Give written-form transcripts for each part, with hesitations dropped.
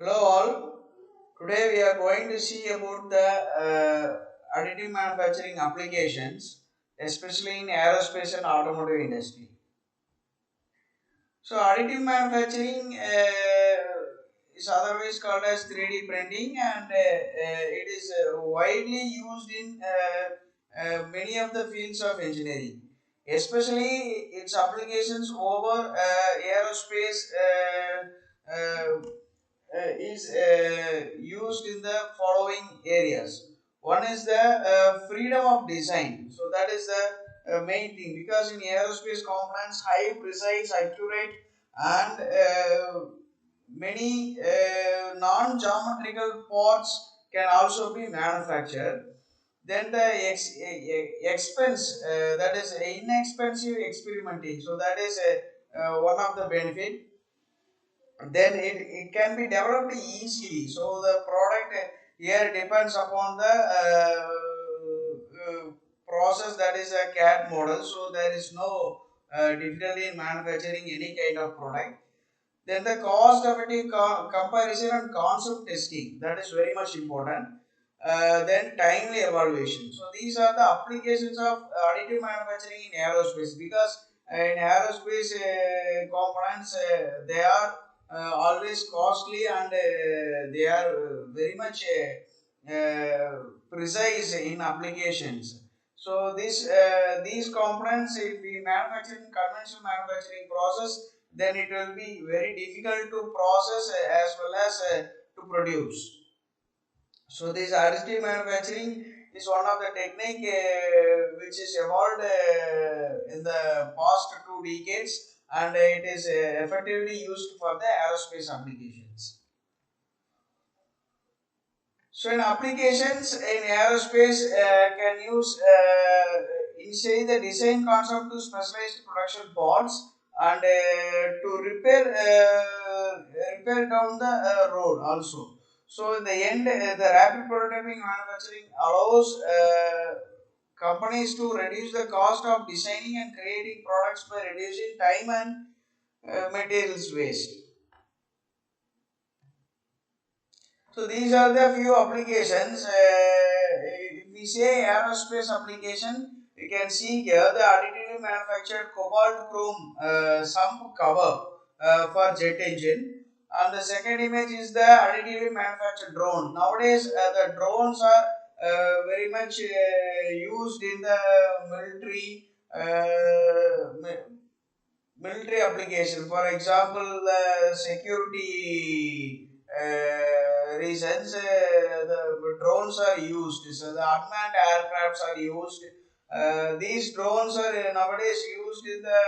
Hello all. Today we are going to see about the additive manufacturing applications, especially in aerospace and automotive industry. So additive manufacturing is otherwise called as 3D printing, and it is widely used in many of the fields of engineering, especially its applications over aerospace. Is used in the following areas. One is the freedom of design. So that is the main thing, because in aerospace components, high, precise, accurate, and many non-geometrical parts can also be manufactured. Then the expense, that is inexpensive experimenting. So that is one of the benefit. Then it can be developed easily. So the product here depends upon the process, that is a CAD model. So there is no difficulty in manufacturing any kind of product. Then the cost effective comparison and concept testing, that is very much important. Then timely evaluation. So these are the applications of additive manufacturing in aerospace, because in aerospace components, they are always costly, and they are very much precise in applications. So these components, if we manufacture in conventional manufacturing process, then it will be very difficult to process as well as to produce. So this additive manufacturing is one of the technique which is evolved in the past 2 decades, and it is effectively used for the aerospace applications. So in applications in aerospace, can use initially the design concept to specialized production parts, and to repair down the road also. So in the end, the rapid prototyping manufacturing allows companies to reduce the cost of designing and creating products by reducing time and materials waste. So these are the few applications. If we say aerospace application, you can see here the additively manufactured cobalt chrome sump cover for jet engine. And the second image is the additively manufactured drone. Nowadays, the drones are very much used in the military application. For example, security reasons, the drones are used. So the unmanned aircrafts are used. These drones are nowadays used in the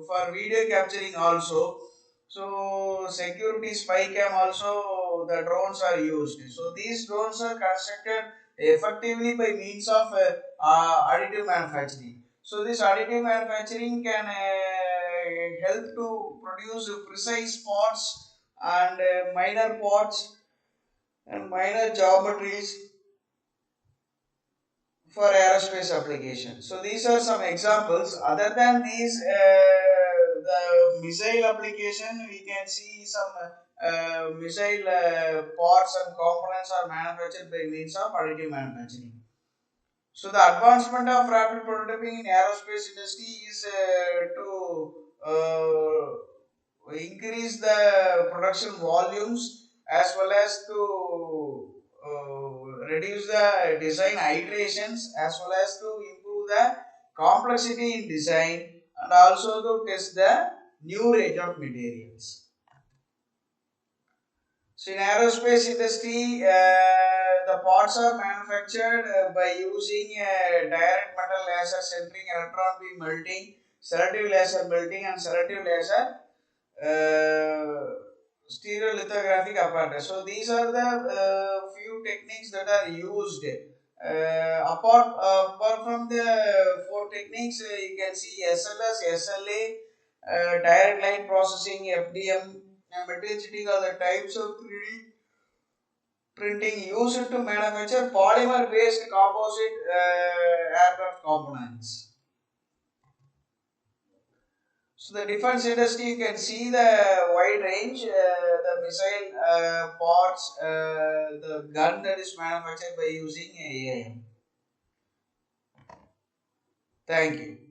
for video capturing also. So security spy cam also, the drones are used. So these drones are constructed effectively by means of additive manufacturing. So this additive manufacturing can help to produce precise parts and minor parts and minor geometries for aerospace application. So these are some examples. Other than these, the missile application, we can see some missile parts and components are manufactured by means of additive manufacturing. So the advancement of rapid prototyping in aerospace industry is to increase the production volumes, as well as to reduce the design iterations, as well as to improve the complexity in design, and also to test the new range of materials. So in aerospace industry, the parts are manufactured by using direct metal laser sintering, electron beam melting, selective laser melting, and selective laser stereolithographic apparatus. So these are the few techniques that are used. Apart from the four techniques, you can see SLS, SLA, direct line processing, FDM, and material are the types of 3D printing used to manufacture polymer based composite aircraft components. So the defense industry, you can see the wide range, the missile parts, the gun that is manufactured by using AIM. Thank you.